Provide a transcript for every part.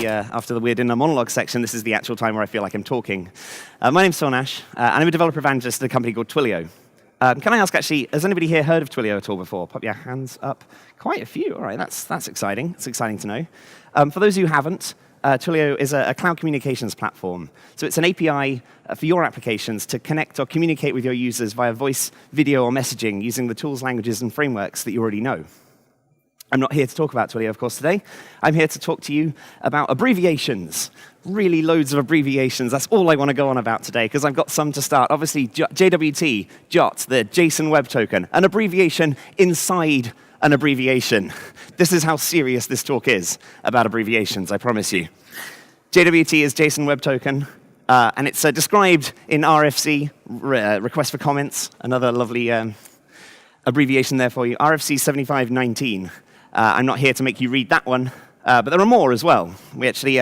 after the weird inner monologue section, this is the actual time where I feel like I'm talking. My name's Nash, and I'm a developer evangelist at a company called Twilio. Can I ask, actually, has anybody here heard of Twilio at all before? Pop your hands up. Quite a few. All right, that's exciting. It's exciting to know. For those who haven't, Twilio is a cloud communications platform. So it's an API for your applications to connect or communicate with your users via voice, video, or messaging using the tools, languages, and frameworks that you already know. I'm not here to talk about Twilio, of course, today. I'm here to talk to you about abbreviations. Really loads of abbreviations. That's all I want to go on about today, because I've got some to start. Obviously, JWT, JWT, the JSON Web Token, an abbreviation inside an abbreviation. This is how serious this talk is about abbreviations, I promise you. JWT is JSON Web Token, and it's described in RFC, request for comments, another lovely abbreviation there for you, RFC 7519. I'm not here to make you read that one, but there are more as well. We actually,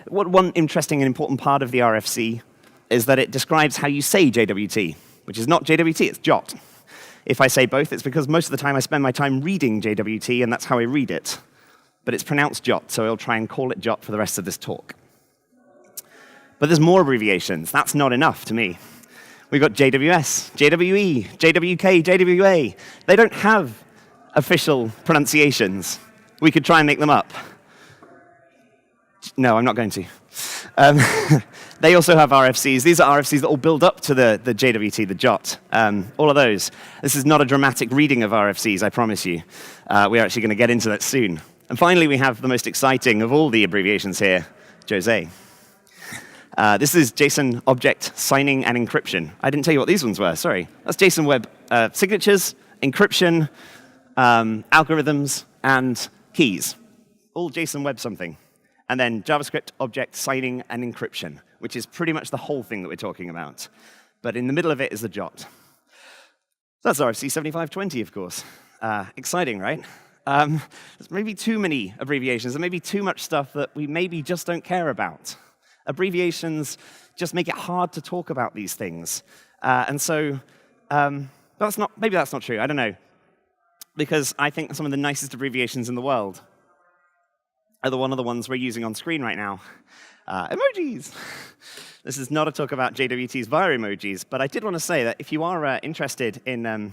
one interesting and important part of the RFC is that it describes how you say JWT, which is not JWT, it's JWT. If I say both, it's because most of the time I spend my time reading JWT, and that's how I read it. But it's pronounced JWT, so I'll try and call it JWT for the rest of this talk. But there's more abbreviations. That's not enough to me. We've got JWS, JWE, JWK, JWA. They don't have official pronunciations. We could try and make them up. No, I'm not going to. They also have RFCs. These are RFCs that all build up to the JWT, the JWT, all of those. This is not a dramatic reading of RFCs, I promise you. We're actually going to get into that soon. And finally, we have the most exciting of all the abbreviations here, JOSE. This is JSON Object Signing and Encryption. I didn't tell you what these ones were, sorry. That's JSON Web Signatures, encryption, algorithms, and keys. All JSON Web something. And then JavaScript Object Signing and Encryption, which is pretty much the whole thing that we're talking about. But in the middle of it is the JWT. That's RFC 7520, of course. Exciting, right? There's maybe too many abbreviations, and maybe too much stuff that we maybe just don't care about. Abbreviations just make it hard to talk about these things. And so maybe that's not true, I don't know. Because I think some of the nicest abbreviations in the world are one of the ones we're using on screen right now. Emojis. This is not a talk about JWTs via emojis, but I did want to say that if you are interested in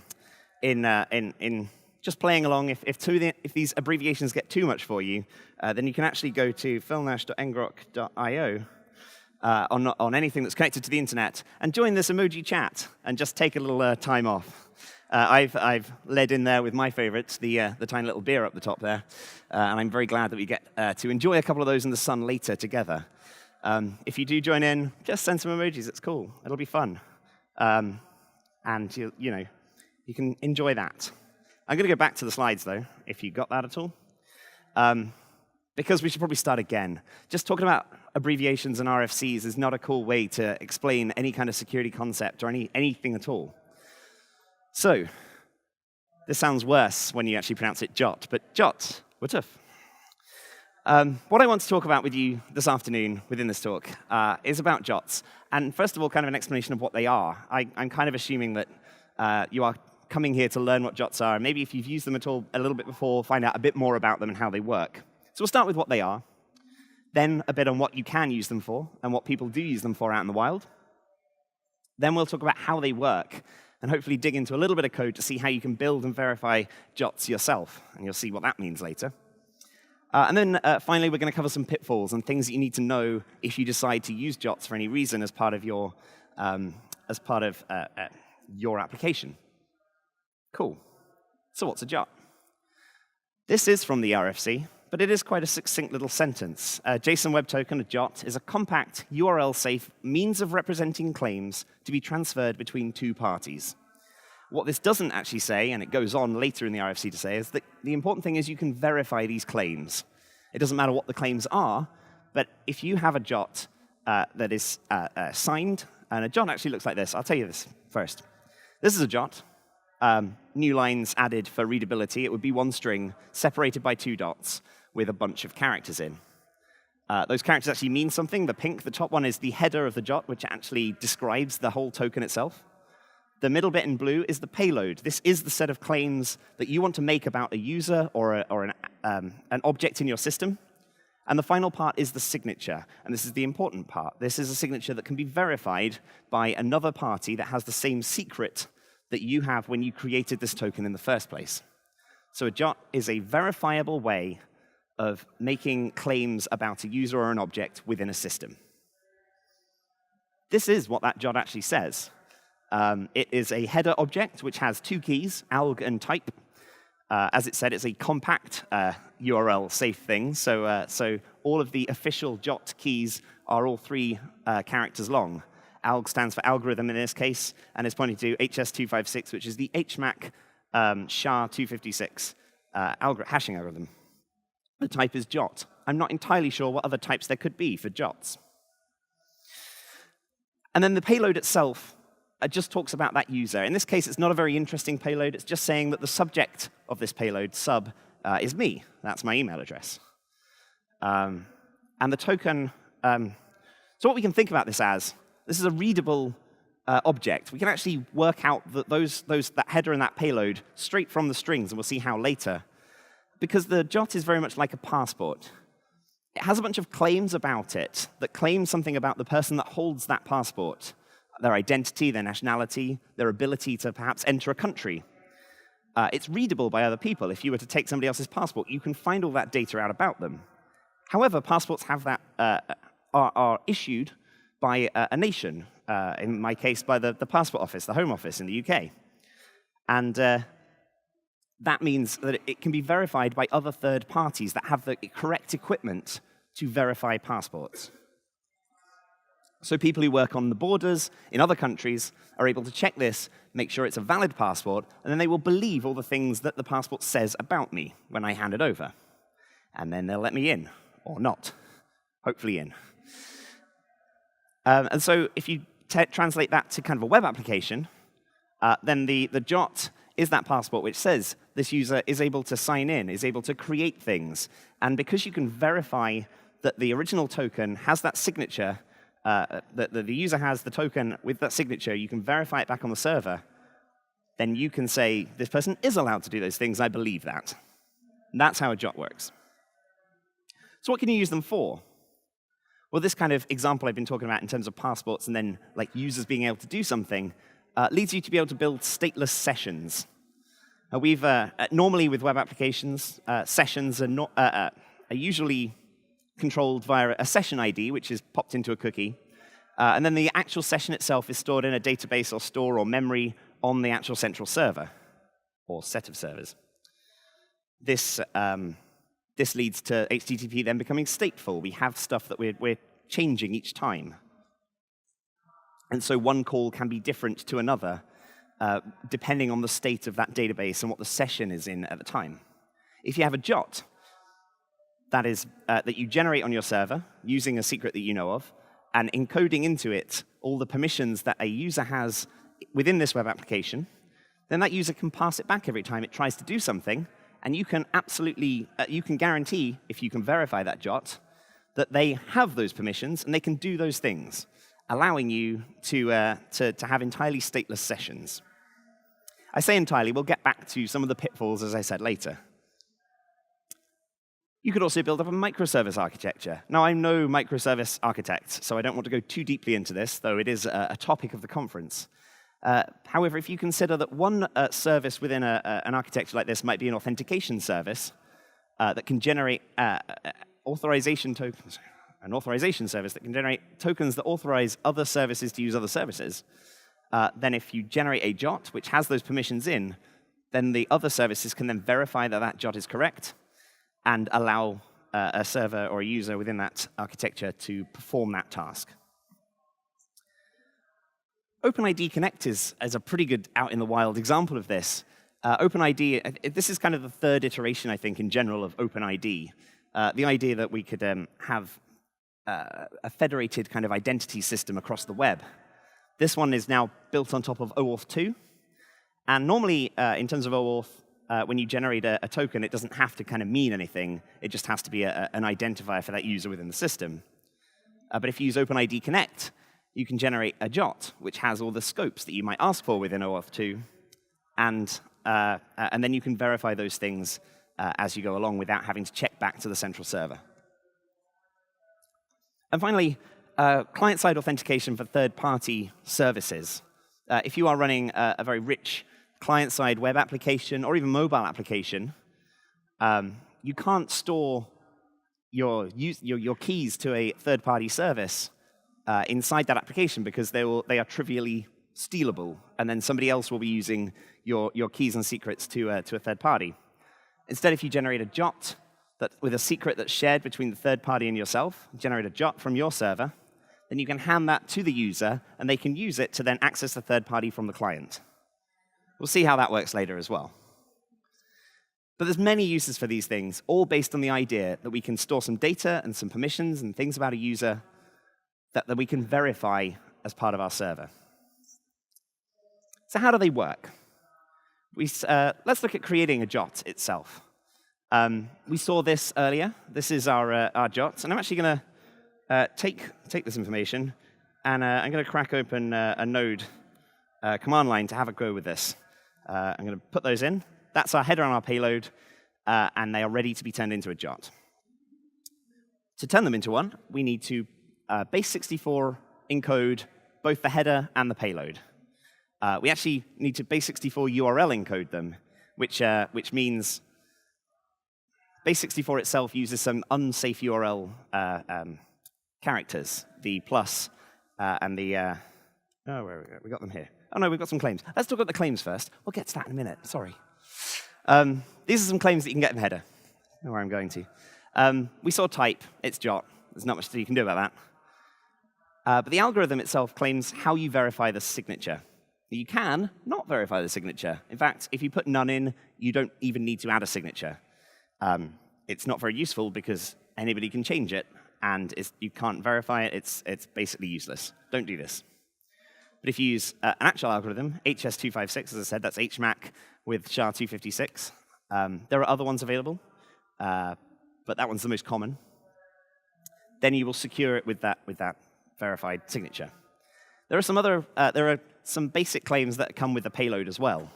just playing along, if these abbreviations get too much for you, then you can actually go to philnash.ngrok.io on anything that's connected to the internet and join this emoji chat and just take a little time off. I've led in there with my favorites, the tiny little beer up the top there, and I'm very glad that we get to enjoy a couple of those in the sun later together. If you do join in, just send some emojis. It's cool. It'll be fun, and you can enjoy that. I'm going to go back to the slides though, if you got that at all, because we should probably start again. Just talking about abbreviations and RFCs is not a cool way to explain any kind of security concept or anything at all. So, this sounds worse when you actually pronounce it JWT, but JWT, WTF. What I want to talk about with you this afternoon within this talk is about JWTs. And first of all, kind of an explanation of what they are. I'm kind of assuming that you are coming here to learn what JWTs are. Maybe if you've used them at all a little bit before, find out a bit more about them and how they work. So we'll start with what they are, then a bit on what you can use them for and what people do use them for out in the wild. Then we'll talk about how they work, and hopefully dig into a little bit of code to see how you can build and verify JWTs yourself, and you'll see what that means later. And then finally, we're going to cover some pitfalls and things that you need to know if you decide to use JWTs for any reason as part of your application. Cool. So what's a JWT? This is from the RFC, but it is quite a succinct little sentence. JSON Web Token, a JWT, is a compact, URL-safe means of representing claims to be transferred between two parties. What this doesn't actually say, and it goes on later in the RFC to say, is that the important thing is you can verify these claims. It doesn't matter what the claims are, but if you have a JWT that is signed, and a JWT actually looks like this. I'll tell you this first. This is a JWT. New lines added for readability. It would be one string separated by two dots with a bunch of characters in. Those characters actually mean something. The top one is the header of the JWT, which actually describes the whole token itself. The middle bit in blue is the payload. This is the set of claims that you want to make about a user or an object in your system. And the final part is the signature, and this is the important part. This is a signature that can be verified by another party that has the same secret that you have when you created this token in the first place. So a JWT is a verifiable way of making claims about a user or an object within a system. This is what that JWT actually says. It is a header object which has two keys, alg and type. As it said, it's a compact URL safe thing, so all of the official JWT keys are all 3 characters long. Alg stands for algorithm in this case, and is pointing to HS256, which is the HMAC SHA-256 hashing algorithm. The type is JWT. I'm not entirely sure what other types there could be for JWTs. And then the payload itself just talks about that user. In this case, it's not a very interesting payload. It's just saying that the subject of this payload, sub, is me. That's my email address. And the token, so what we can think about this as, this is a readable object. We can actually work out that header and that payload straight from the strings, and we'll see how later. Because the JWT is very much like a passport. It has a bunch of claims about it that claim something about the person that holds that passport. Their identity, their nationality, their ability to perhaps enter a country. It's readable by other people. If you were to take somebody else's passport, you can find all that data out about them. However, passports have that, are issued by a nation, in my case, by the Passport Office, the Home Office in the UK. And that means that it can be verified by other third parties that have the correct equipment to verify passports. So people who work on the borders in other countries are able to check this, make sure it's a valid passport, and then they will believe all the things that the passport says about me when I hand it over. And then they'll let me in, or not. Hopefully in. And so if you translate that to kind of a web application, then the JWT is that passport which says this user is able to sign in, is able to create things. And because you can verify that the original token has that signature, that the user has the token with that signature, you can verify it back on the server, then you can say, this person is allowed to do those things, I believe that. And that's how a JWT works. So what can you use them for? Well, this kind of example I've been talking about in terms of passports and then like users being able to do something leads you to be able to build stateless sessions. Normally with web applications, sessions are usually controlled via a session ID, which is popped into a cookie. And then the actual session itself is stored in a database or store or memory on the actual central server, or set of servers. This leads to HTTP then becoming stateful. We have stuff that we're changing each time. And so one call can be different to another, depending on the state of that database and what the session is in at the time. If you have a JWT, that you generate on your server using a secret that you know of, and encoding into it all the permissions that a user has within this web application, then that user can pass it back every time it tries to do something, and you can absolutely, you can guarantee, if you can verify that JWT, that they have those permissions and they can do those things, allowing you to have entirely stateless sessions. I say entirely, we'll get back to some of the pitfalls, as I said, later. You could also build up a microservice architecture. Now, I'm no microservice architect, so I don't want to go too deeply into this, though it is a topic of the conference. However, if you consider that one service within an architecture like this might be an authentication service that can generate authorization tokens, an authorization service that can generate tokens that authorize other services to use other services, then if you generate a JWT which has those permissions in, then the other services can then verify that that JWT is correct and allow a server or a user within that architecture to perform that task. OpenID Connect is a pretty good out-in-the-wild example of this. OpenID, this is kind of the third iteration, I think, in general of OpenID. The idea that we could have a federated kind of identity system across the web. This one is now built on top of OAuth 2. And normally, in terms of OAuth, when you generate a token, it doesn't have to kind of mean anything. It just has to be an identifier for that user within the system. But if you use OpenID Connect, you can generate a JWT, which has all the scopes that you might ask for within OAuth 2. And then you can verify those things as you go along without having to check back to the central server. And finally, client-side authentication for third-party services. If you are running a very rich client-side web application or even mobile application, you can't store your keys to a third-party service inside that application because they are trivially stealable, and then somebody else will be using your keys and secrets to a third party. Instead, if you generate a JWT with a secret that's shared between the third party and yourself, generate a JWT from your server, then you can hand that to the user, and they can use it to then access the third party from the client. We'll see how that works later as well. But there's many uses for these things, all based on the idea that we can store some data and some permissions and things about a user that we can verify as part of our server. So how do they work? Let's look at creating a JWT itself. We saw this earlier. This is our JWT, and I'm actually going to take this information, and I'm going to crack open a node command line to have a go with this. I'm going to put those in. That's our header and our payload, and they are ready to be turned into a JWT. To turn them into one, we need to base64 encode both the header and the payload. We actually need to base64 URL encode them, which means base64 itself uses some unsafe URL characters, the plus and the, oh, where are we? We got them here. Oh, no, we've got some claims. Let's talk about the claims first. We'll get to that in a minute. Sorry. These are some claims that you can get in the header. I know where I'm going to. We saw type. It's JWT. There's not much that you can do about that. But the algorithm itself claims how you verify the signature. You can not verify the signature. In fact, if you put none in, you don't even need to add a signature. It's not very useful because anybody can change it, and you can't verify it. It's basically useless. Don't do this. But if you use an actual algorithm, HS256, as I said, that's HMAC with SHA-256. There are other ones available, but that one's the most common. Then you will secure it with that verified signature. There are some basic claims that come with the payload as well.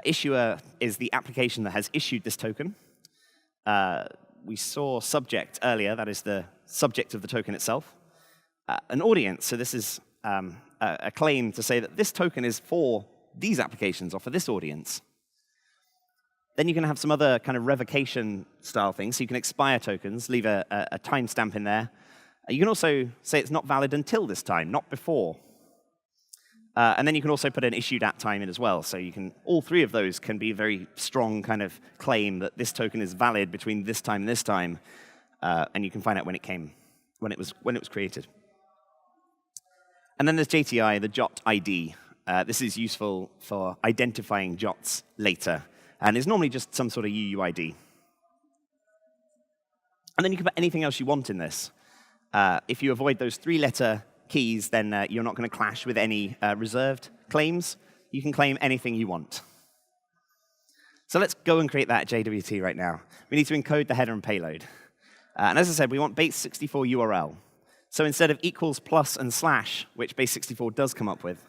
Issuer is the application that has issued this token. We saw subject earlier. That is the subject of the token itself. An audience, so this is a claim to say that this token is for these applications or for this audience. Then you can have some other kind of revocation style things. So you can expire tokens, leave a timestamp in there. You can also say it's not valid until this time, not before. And then you can also put an issued at time in as well. So you can, all three of those can be a very strong kind of claim that this token is valid between this time and this time. And you can find out when it was created. And then there's JTI, the JWT ID. This is useful for identifying JWTs later, and is normally just some sort of UUID. And then you can put anything else you want in this. If you avoid those three-letter keys, then you're not going to clash with any reserved claims. You can claim anything you want. So let's go and create that JWT right now. We need to encode the header and payload. And as I said, we want base64 URL. So instead of equals, plus, and slash, which base64 does come up with,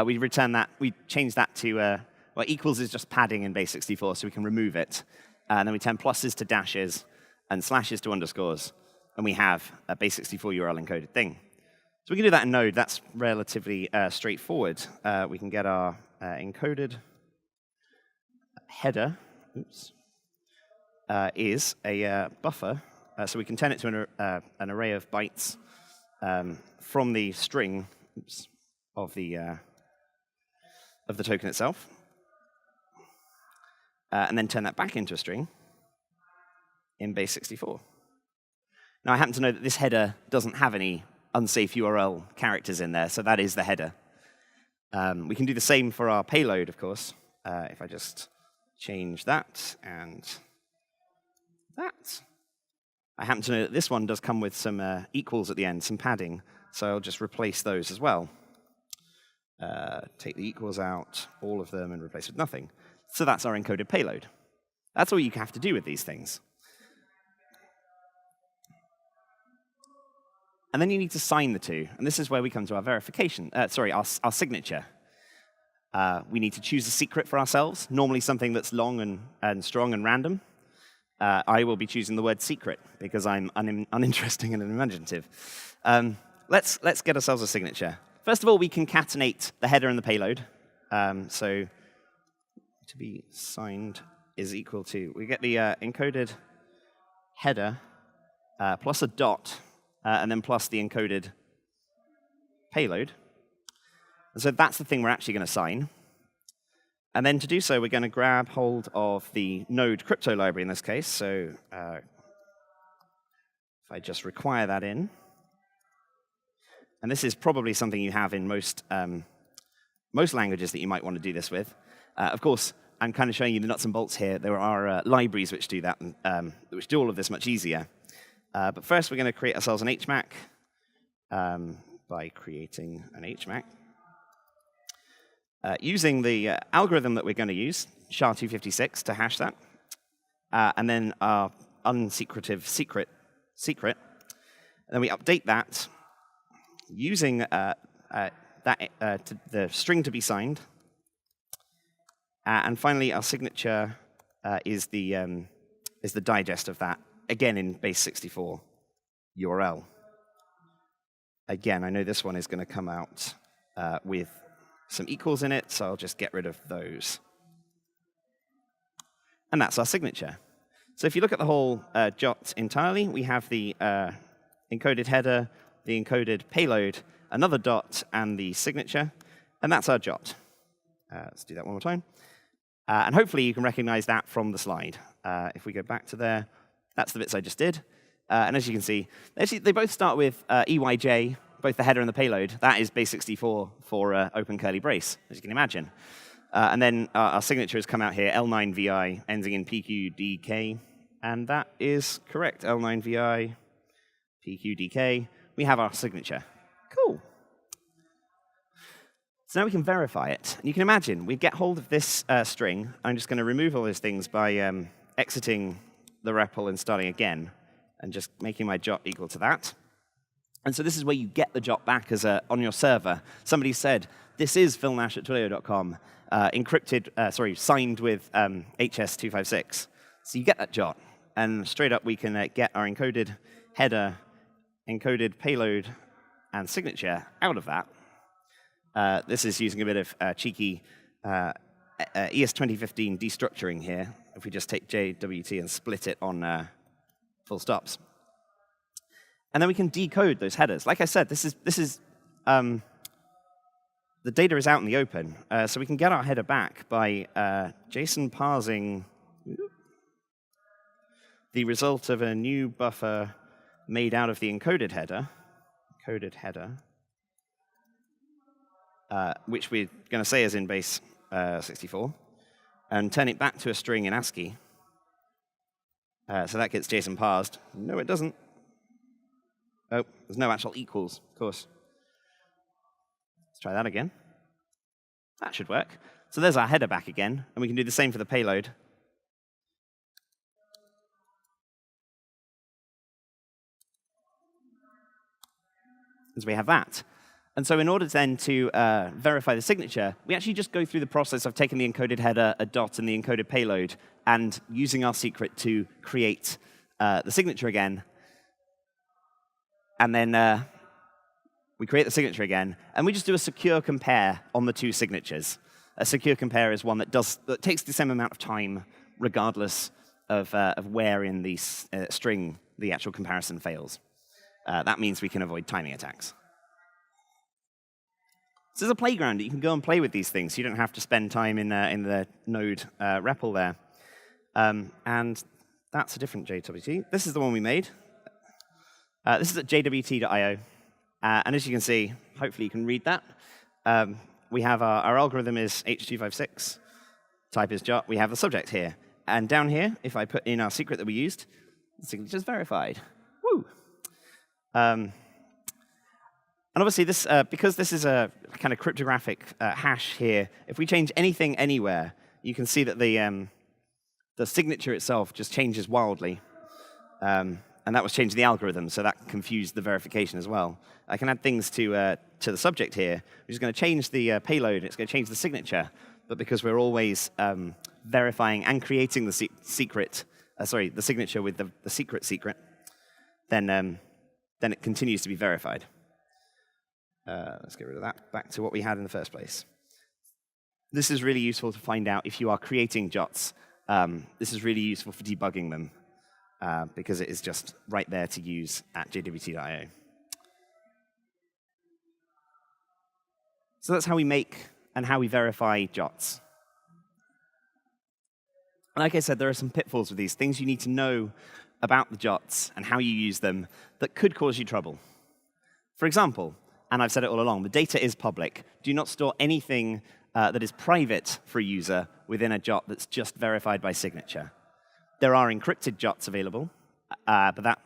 we return that. We change that to, well, equals is just padding in base64, so we can remove it. And then we turn pluses to dashes and slashes to underscores. And we have a base64 URL encoded thing. So we can do that in Node. That's relatively straightforward. We can get our encoded header, is a buffer. So we can turn it to an array of bytes from the string of the token itself, and then turn that back into a string in base64. Now, I happen to know that this header doesn't have any unsafe URL characters in there, so that is the header. We can do the same for our payload, of course. If I just change that and that. I happen to know that this one does come with some equals at the end, some padding, so I'll just replace those as well. Take the equals out, all of them, and replace with nothing. So that's our encoded payload. That's all you have to do with these things. And then you need to sign the two, and this is where we come to our verification, our signature. We need to choose a secret for ourselves, normally something that's long and strong and random. I will be choosing the word secret because I'm uninteresting and unimaginative. Let's get ourselves a signature. First of all, we concatenate the header and the payload. So to be signed is equal to, we get the encoded header plus a dot, and then plus the encoded payload. And so that's the thing we're actually going to sign. And then to do so, we're going to grab hold of the node crypto library in this case. So if I just require that in. And this is probably something you have in most languages that you might want to do this with. Of course, I'm kind of showing you the nuts and bolts here. There are libraries which do that, which do all of this much easier. But first, we're going to create ourselves an HMAC by creating an HMAC. Using the algorithm that we're going to use, SHA-256, to hash that, and then our unsecretive secret, and then we update that using the string to be signed, and finally our signature is the digest of that, again in base 64 URL. Again, I know this one is going to come out with some equals in it, so I'll just get rid of those. And that's our signature. So if you look at the whole JWT entirely, we have the encoded header, the encoded payload, another dot, and the signature, and that's our JWT. Let's do that one more time. And hopefully you can recognize that from the slide. If we go back to there, that's the bits I just did. And as you can see, they both start with EYJ, both the header and the payload. That is base 64 for open curly brace, as you can imagine. And then our signature has come out here, L9VI, ending in PQDK. And that is correct, L9VI, PQDK. We have our signature. Cool. So now we can verify it. And you can imagine, we get hold of this string. I'm just going to remove all those things by exiting the REPL and starting again, and just making my JWT equal to that. And so this is where you get the JWT back as on your server. Somebody said, this is philnash@twilio.com, encrypted, signed with HS256. So you get that JWT, and straight up we can get our encoded header, encoded payload, and signature out of that. This is using a bit of cheeky ES 2015 destructuring here. If we just take JWT and split it on full stops. And then we can decode those headers. Like I said, this is the data is out in the open, so we can get our header back by JSON parsing the result of a new buffer made out of the encoded header, which we're going to say is in base 64, and turn it back to a string in ASCII. So that gets JSON parsed. No, it doesn't. Oh, there's no actual equals, of course. Let's try that again. That should work. So there's our header back again, and we can do the same for the payload. And so we have that. And so in order then to verify the signature, we actually just go through the process of taking the encoded header, a dot, and the encoded payload, and using our secret to create the signature again. And then we create the signature again, and we just do a secure compare on the two signatures. A secure compare is one that takes the same amount of time, regardless of where in the string the actual comparison fails. That means we can avoid timing attacks. So there's a playground that you can go and play with these things. You don't have to spend time in the node REPL there. And that's a different JWT. This is the one we made. This is at JWT.io. And as you can see, hopefully you can read that. We have our algorithm is H256. Type is JWT. We have the subject here. And down here, if I put in our secret that we used, the signature is verified. Woo! And obviously, this because this is a kind of cryptographic hash here, if we change anything anywhere, you can see that the signature itself just changes wildly. And that was changing the algorithm, so that confused the verification as well. I can add things to the subject here, which is going to change the payload. It's going to change the signature. But because we're always verifying and creating the secret the signature with the secret, then it continues to be verified. Let's get rid of that. Back to what we had in the first place. This is really useful to find out if you are creating JWTs. This is really useful for debugging them because it is just right there to use at JWT.io. So that's how we make and how we verify JWTs. Like I said, there are some pitfalls with these, things you need to know about the JWTs and how you use them that could cause you trouble. For example, and I've said it all along, the data is public. Do not store anything that is private for a user within a JWT that's just verified by signature. There are encrypted JWTs available, but that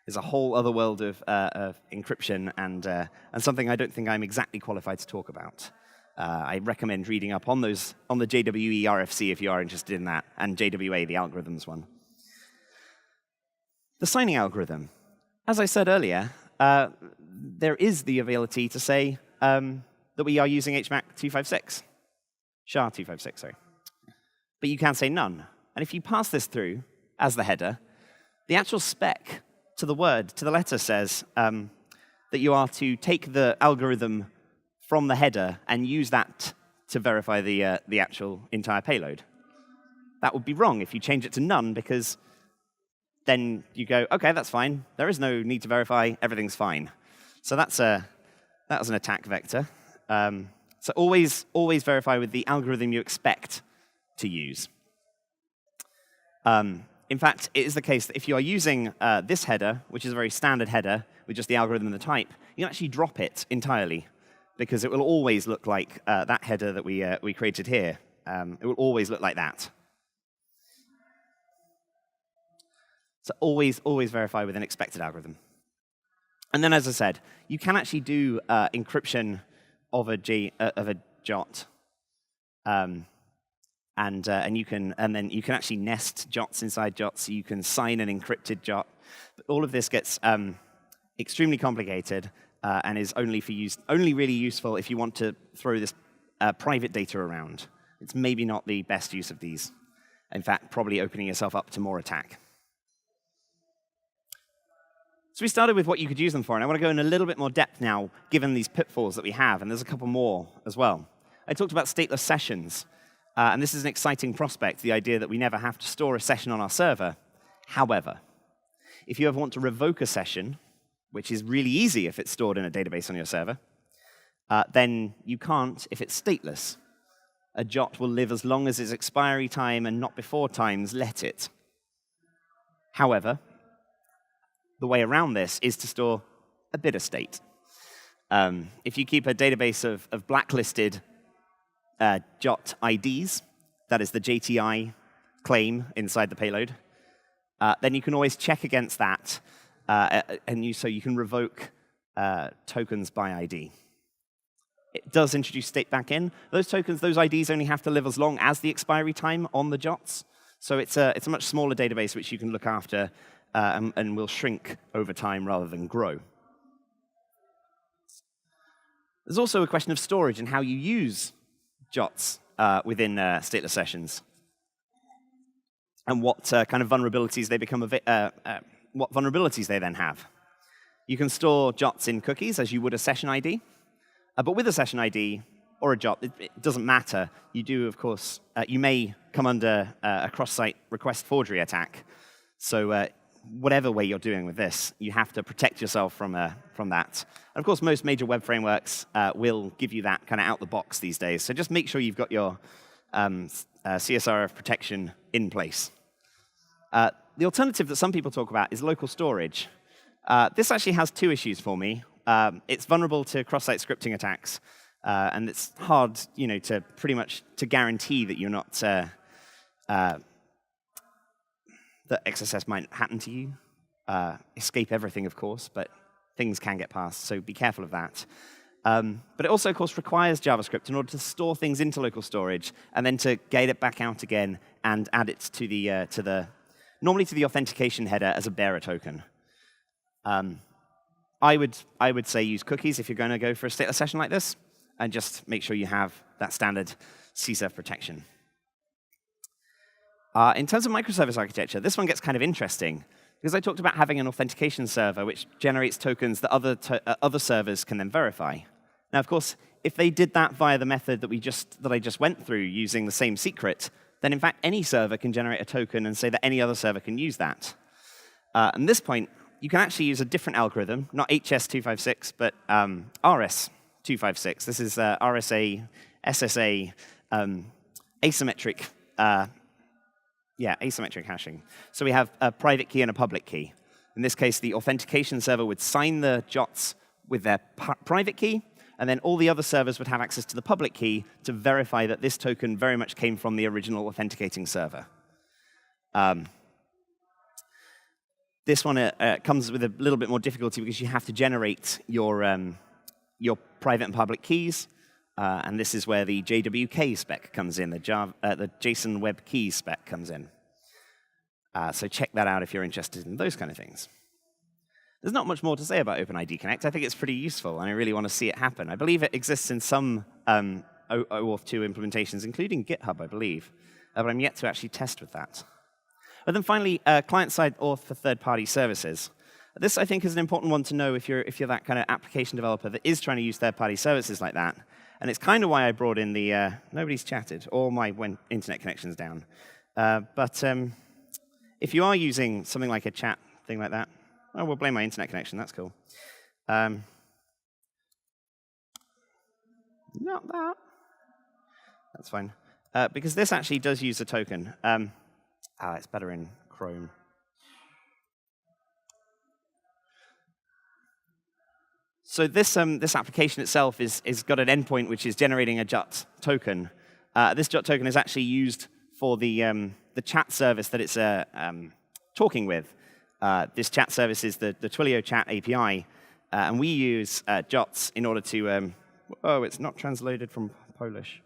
is a whole other world of encryption and something I don't think I'm exactly qualified to talk about. I recommend reading up on the JWE RFC if you are interested in that, and JWA, the algorithms one. The signing algorithm. As I said earlier, there is the ability to say that we are using HMAC 256, SHA-256, sorry. But you can say none. And if you pass this through as the header, the actual spec to the word, to the letter says that you are to take the algorithm from the header and use that to verify the actual entire payload. That would be wrong if you change it to none, because then you go, OK, that's fine. There is no need to verify. Everything's fine. So that was an attack vector. So always verify with the algorithm you expect to use. In fact, it is the case that if you are using this header, which is a very standard header with just the algorithm and the type, you can actually drop it entirely, because it will always look like that header that we created here. It will always look like that. So always verify with an expected algorithm. And then, as I said, you can actually do encryption of a JWT, and then you can actually nest JWTs inside JWTs. So you can sign an encrypted JWT. But all of this gets extremely complicated and is only really useful if you want to throw this private data around. It's maybe not the best use of these. In fact, probably opening yourself up to more attack. So we started with what you could use them for, and I want to go in a little bit more depth now, given these pitfalls that we have, and there's a couple more as well. I talked about stateless sessions, and this is an exciting prospect, the idea that we never have to store a session on our server. However, if you ever want to revoke a session, which is really easy if it's stored in a database on your server, then you can't if it's stateless. A JWT will live as long as its expiry time and not before times let it. However, the way around this is to store a bit of state. If you keep a database of blacklisted JWT IDs, that is the JTI claim inside the payload, then you can always check against that, so you can revoke tokens by ID. It does introduce state back in. Those tokens, those IDs only have to live as long as the expiry time on the JWTs. So it's a much smaller database which you can look after and will shrink over time rather than grow. There's also a question of storage and how you use JWTs within stateless sessions, and what kind of vulnerabilities they become, what vulnerabilities they then have. You can store JWTs in cookies as you would a session ID, but with a session ID or a JWT, it doesn't matter. You do, of course, you may come under a cross-site request forgery attack. So whatever way you're doing with this, you have to protect yourself from that. And of course, most major web frameworks will give you that kind of out the box these days. So just make sure you've got your CSRF protection in place. The alternative that some people talk about is local storage. This actually has two issues for me. It's vulnerable to cross-site scripting attacks, and it's hard, to pretty much to guarantee that you're not that XSS might happen to you. Escape everything, of course, but things can get past, so be careful of that. But it also, of course, requires JavaScript in order to store things into local storage and then to get it back out again and add it to normally to the authentication header as a bearer token. I would say use cookies if you're going to go for a stateless session like this, and just make sure you have that standard CSRF protection. In terms of microservice architecture, this one gets kind of interesting, because I talked about having an authentication server which generates tokens that other servers can then verify. Now, of course, if they did that via the method that I just went through using the same secret, then in fact any server can generate a token and say that any other server can use that. At this point, you can actually use a different algorithm, not HS256, but RS256. This is RSA, SSA, asymmetric asymmetric hashing. So we have a private key and a public key. In this case, the authentication server would sign the JWTs with their private key, and then all the other servers would have access to the public key to verify that this token very much came from the original authenticating server. This one comes with a little bit more difficulty because you have to generate your private and public keys. And this is where the JWT spec comes in, the JSON Web Keys spec comes in. So check that out if you're interested in those kind of things. There's not much more to say about OpenID Connect. I think it's pretty useful, and I really want to see it happen. I believe it exists in some OAuth 2 implementations, including GitHub, I believe. But I'm yet to actually test with that. But then finally, client-side auth for third-party services. This, I think, is an important one to know if you're that kind of application developer that is trying to use third-party services like that. And it's kind of why I brought in the nobody's chatted, or my internet connection's down. But if you are using something like a chat thing like that, oh, we'll blame my internet connection. That's cool. Not that. That's fine. Because this actually does use a token. It's better in Chrome. So this application itself is got an endpoint which is generating a JWT token. This JWT token is actually used for the chat service that it's talking with. This chat service is the Twilio chat API, and we use JWTs in order to. Oh, it's not translated from Polish.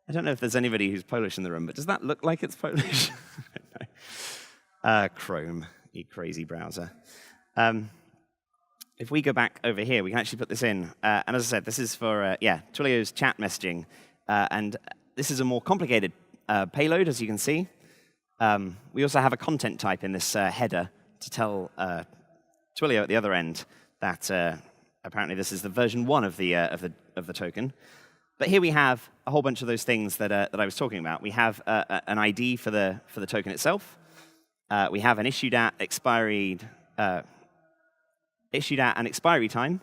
I don't know if there's anybody who's Polish in the room, but does that look like it's Polish? Chrome, you crazy browser. If we go back over here, we can actually put this in. And as I said, this is for Twilio's chat messaging. And this is a more complicated payload, as you can see. We also have a content type in this header to tell Twilio at the other end that apparently this is the version 1 of the token. But here we have a whole bunch of those things that I was talking about. We have an ID for the token itself. We have an issued at, expired, issued at and expiry time.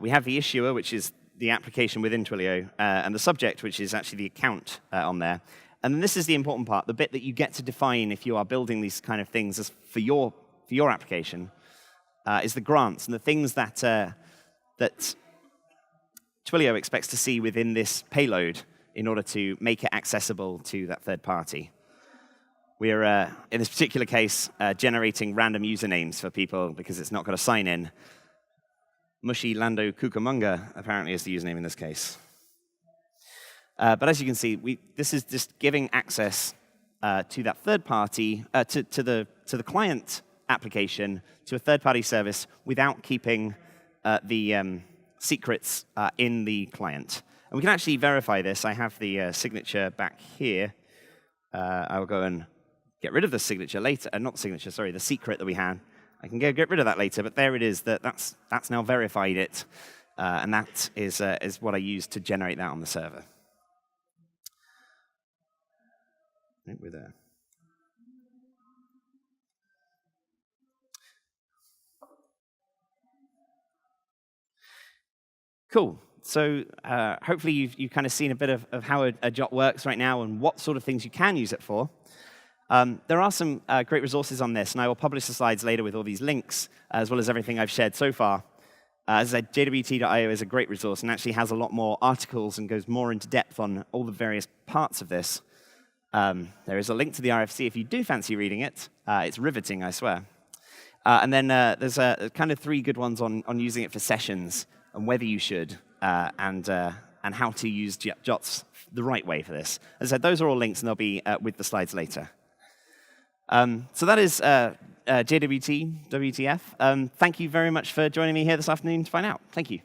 We have the issuer, which is the application within Twilio, and the subject, which is actually the account on there. And this is the important part, the bit that you get to define if you are building these kind of things as for your application, is the grants and the things that Twilio expects to see within this payload in order to make it accessible to that third party. We're, in this particular case, generating random usernames for people because it's not got a sign-in. Mushy Lando Cucamonga, apparently, is the username in this case. But as you can see, this is just giving access to that third party, to the client application, to a third-party service without keeping the secrets in the client. And we can actually verify this. I have the signature back here. I'll go and get rid of the signature later. Not the signature, sorry, the secret that we had. I can get rid of that later, but there it is. That's now verified it, and that is what I used to generate that on the server. I think we're there. Cool. So hopefully you've kind of seen a bit of how a JWT works right now and what sort of things you can use it for. There are some great resources on this, and I will publish the slides later with all these links, as well as everything I've shared so far. As I said, JWT.io is a great resource and actually has a lot more articles and goes more into depth on all the various parts of this. There is a link to the RFC if you do fancy reading it. It's riveting, I swear. And then there's kind of 3 good ones on using it for sessions and whether you should, and how to use JWTs the right way for this. As I said, those are all links, and they'll be with the slides later. So that is JWT, WTF. Thank you very much for joining me here this afternoon to find out. Thank you.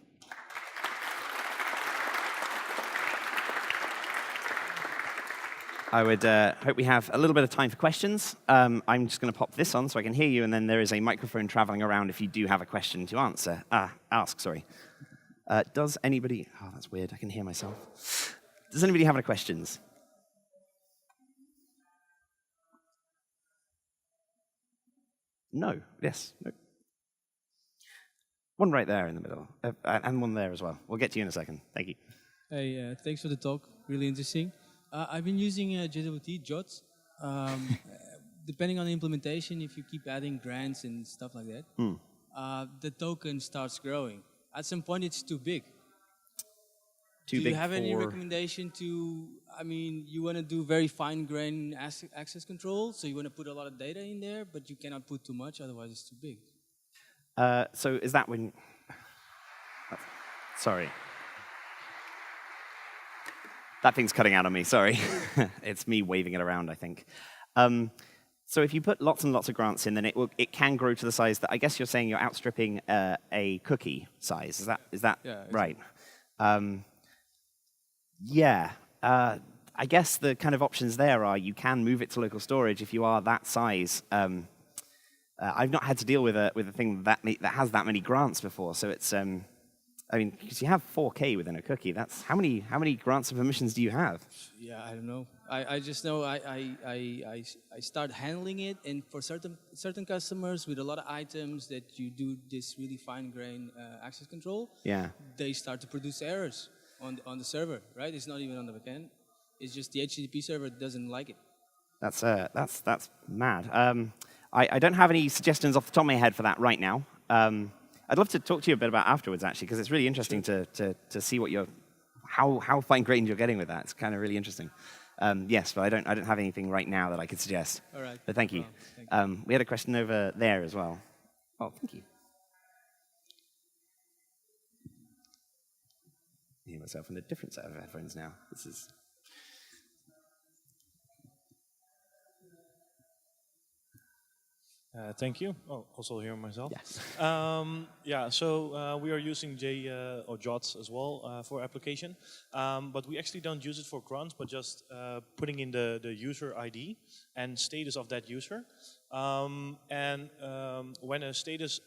I would hope we have a little bit of time for questions. I'm just going to pop this on so I can hear you, and then there is a microphone traveling around if you do have a question to ask, sorry. Does anybody, oh, that's weird, I can hear myself. Does anybody have any questions? No, yes, no. One right there in the middle, and one there as well. We'll get to you in a second. Thank you. Hey, thanks for the talk. Really interesting. I've been using JWT JWTs. Depending on the implementation, if you keep adding grants and stuff like that, the token starts growing. At some point, it's too big. Do you have any recommendation to, I mean, you want to do very fine-grained access control, so you want to put a lot of data in there, but you cannot put too much, otherwise it's too big. So is that when, sorry. That thing's cutting out on me, sorry. It's me waving it around, I think. So if you put lots and lots of grants in, then it can grow to the size that, I guess you're saying you're outstripping a cookie size. Is that yeah, right? Yeah. I guess the kind of options there are you can move it to local storage if you are that size. I've not had to deal with a thing that has that many grants before, so it's I mean, because you have 4K within a cookie. That's how many grants and permissions do you have? Yeah, I don't know. I just know I start handling it, and for certain customers with a lot of items that you do this really fine-grained access control. Yeah. They start to produce errors on the server, right? It's not even on the backend. It's just the HTTP server doesn't like it. That's mad. I don't have any suggestions off the top of my head for that right now. I'd love to talk to you a bit about afterwards, actually, because it's really interesting to see what how fine-grained you're getting with that. It's kind of really interesting. Yes, but I don't have anything right now that I could suggest. All right. But thank you. Well, thank you. We had a question over there as well. Oh, thank you. I hear myself in a different set of headphones now. This is. Thank you. Oh, also hear myself. Yes. Yeah, so we are using JWTs as well for application, but we actually don't use it for grants, but just putting in the user ID and status of that user. When a status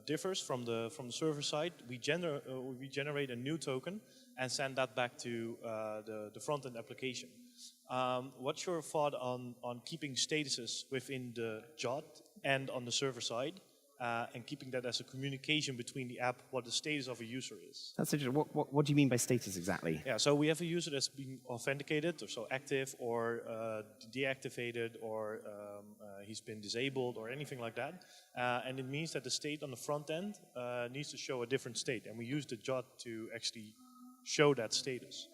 differs from the server side, we generate a new token and send that back to the front-end application. What's your thought on keeping statuses within the JWT and on the server side, and keeping that as a communication between the app, what the status of a user is? That's interesting. What do you mean by status exactly? Yeah, so we have a user that's being authenticated, or so active, or deactivated, or he's been disabled, or anything like that. And it means that the state on the front end needs to show a different state, and we use the JWT to actually show that status.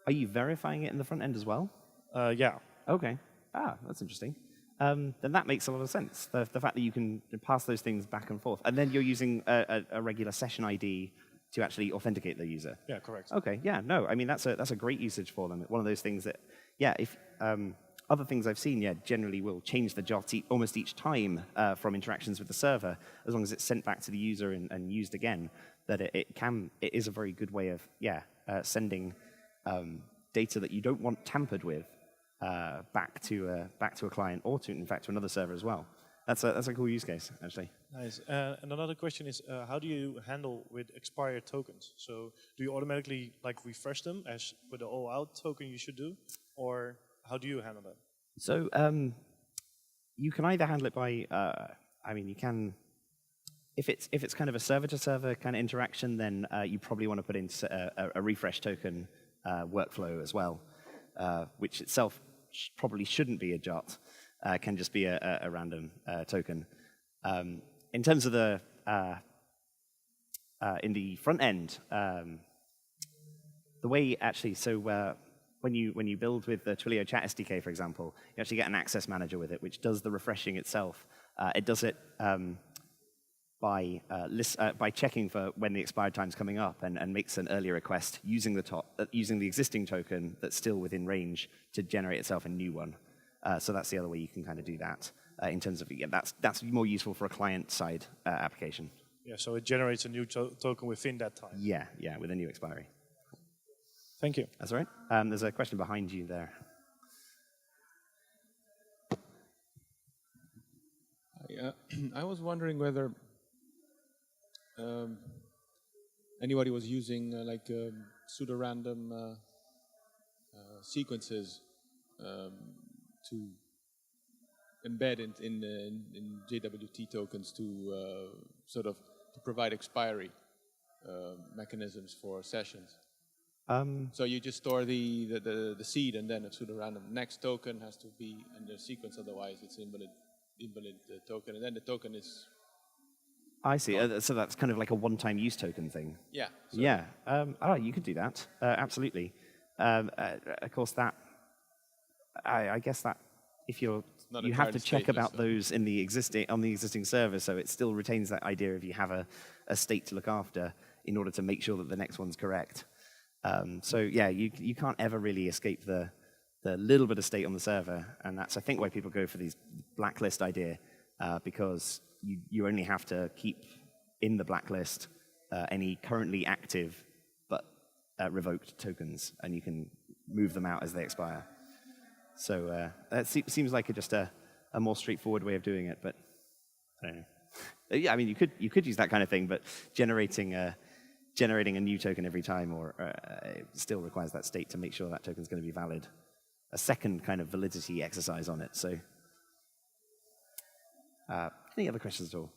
Are you verifying it in the front end as well? Yeah. Okay. That's interesting. Then that makes a lot of sense. The fact that you can pass those things back and forth. And then you're using a regular session ID to actually authenticate the user. Yeah, correct. Okay, yeah, no, I mean, that's a great usage for them. One of those things that, yeah, if other things I've seen, yeah, generally will change the JWT almost each time from interactions with the server, as long as it's sent back to the user and used again, that it is a very good way of, sending data that you don't want tampered with back to a client, or in fact to another server as well. That's a cool use case, actually. Nice. And another question is, how do you handle with expired tokens? So do you automatically refresh them as with the OAuth token you should do, or how do you handle that? So you can either handle it by, you can. If it's kind of a server-to-server kind of interaction, then you probably want to put in a refresh token workflow as well, which itself probably shouldn't be a JWT, can just be a random token. In terms of the in the front end, the way actually, so when you build with the Twilio Chat SDK, for example, you actually get an access manager with it, which does the refreshing itself. It does it by checking for when the expired time's coming up and makes an earlier request using the existing token that's still within range to generate itself a new one. So that's the other way you can kind of do that in terms of, that's more useful for a client-side application. Yeah, so it generates a new token within that time. Yeah, with a new expiry. Thank you. That's all right. There's a question behind you there. I was wondering whether anybody was using pseudo-random sequences to embed in JWT tokens to sort of to provide expiry mechanisms for sessions. So you just store the seed and then a pseudo-random next token has to be in the sequence, otherwise it's invalid token, and then the token is. I see. So that's kind of like a one-time use token thing. Yeah. So Yeah. You could do that. Absolutely. Of course, that. I guess that if you have to check about those in the existing server, so it still retains that idea of you have a state to look after in order to make sure that the next one's correct. So yeah, you can't ever really escape the little bit of state on the server, and that's I think why people go for these blacklist idea, because you only have to keep in the blacklist any currently active but revoked tokens, and you can move them out as they expire. So that seems like just a more straightforward way of doing it, but I don't know. Yeah, I mean you could use that kind of thing, but generating a new token every time, or it still requires that state to make sure that token's going to be valid. A second kind of validity exercise on it. So, any other questions at all?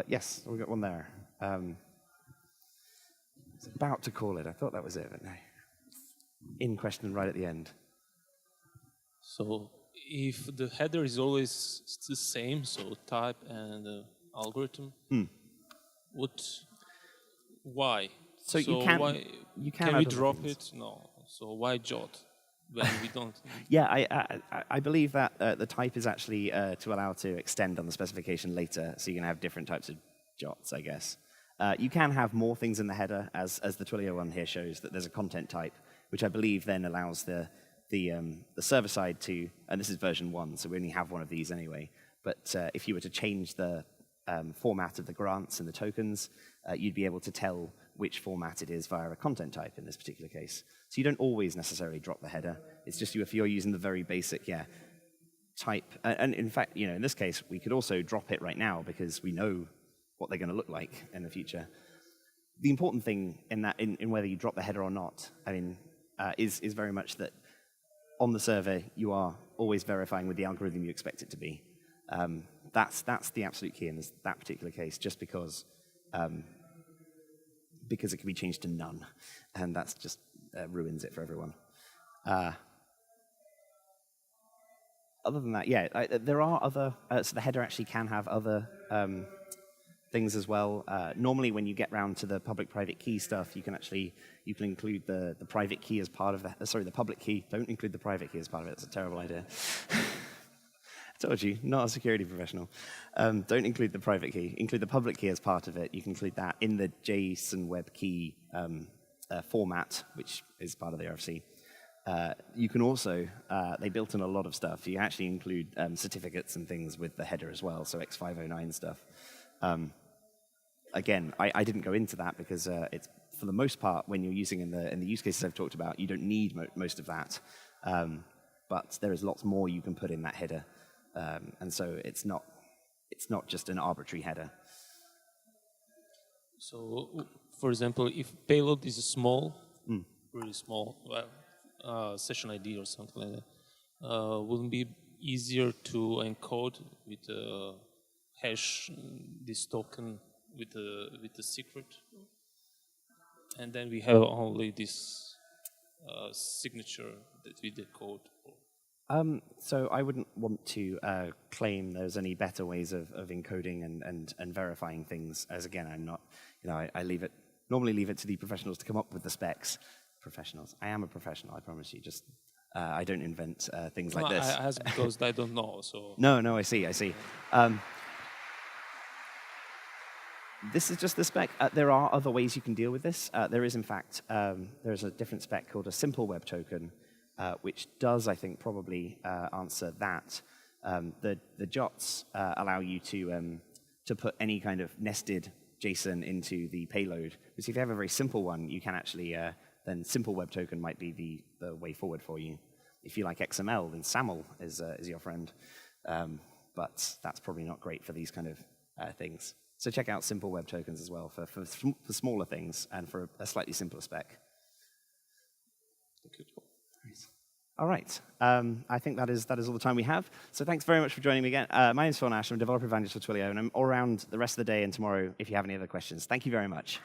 Yes, we've got one there. I was about to call it. I thought that was it, but no. In question right at the end. So if the header is always the same, so type and algorithm, why? So you can we drop it? No. So why JWT when we don't? Yeah, I believe that the type is actually to allow to extend on the specification later, so you can have different types of JWTs, I guess. You can have more things in the header, as the Twilio one here shows, that there's a content type, which I believe then allows the server side to, and this is version 1, so we only have one of these anyway, but if you were to change the format of the grants and the tokens, you'd be able to tell which format it is via a content type in this particular case. So you don't always necessarily drop the header. It's just if you're using the very basic, type, and in fact, in this case, we could also drop it right now because we know what they're going to look like in the future. The important thing in whether you drop the header or not, I mean, is very much that on the server, you are always verifying with the algorithm you expect it to be. That's the absolute key in that particular case, just because it can be changed to none, and that's just ruins it for everyone. Other than that, there are other. So the header actually can have other things as well. Normally, when you get round to the public-private key stuff, you can include the private key as part of the. Sorry, the public key. Don't include the private key as part of it. It's a terrible idea. I told you, not a security professional. Don't include the private key. Include the public key as part of it. You can include that in the JSON web key format, which is part of the RFC. You can also, they built in a lot of stuff. You actually include certificates and things with the header as well, so X509 stuff. Again, I didn't go into that because it's, for the most part, when you're using in the use cases I've talked about, you don't need most of that. But there is lots more you can put in that header. And so it's not just an arbitrary header. So, for example, if payload is small, really small, session ID or something like that, wouldn't it be easier to encode with a hash this token with the secret, and then we have only this signature that we decode? So I wouldn't want to claim there's any better ways of encoding and verifying things, as again, I'm not, I normally leave it to the professionals to come up with the specs. Professionals. I am a professional, I promise you. Just, I don't invent things like this. I ask because I don't know, so. No, I see. This is just the spec. There are other ways you can deal with this. There is, in fact, there's a different spec called a simple web token, which does, I think, probably answer that. The JWTs allow you to put any kind of nested JSON into the payload. Because if you have a very simple one, you can actually, then simple web token might be the way forward for you. If you like XML, then SAML is your friend. But that's probably not great for these kind of things. So check out simple web tokens as well for smaller things and for a slightly simpler spec. All right. I think that is all the time we have. So thanks very much for joining me again. My name's Phil Nash. I'm a developer evangelist for Twilio, and I'm all around the rest of the day and tomorrow if you have any other questions. Thank you very much.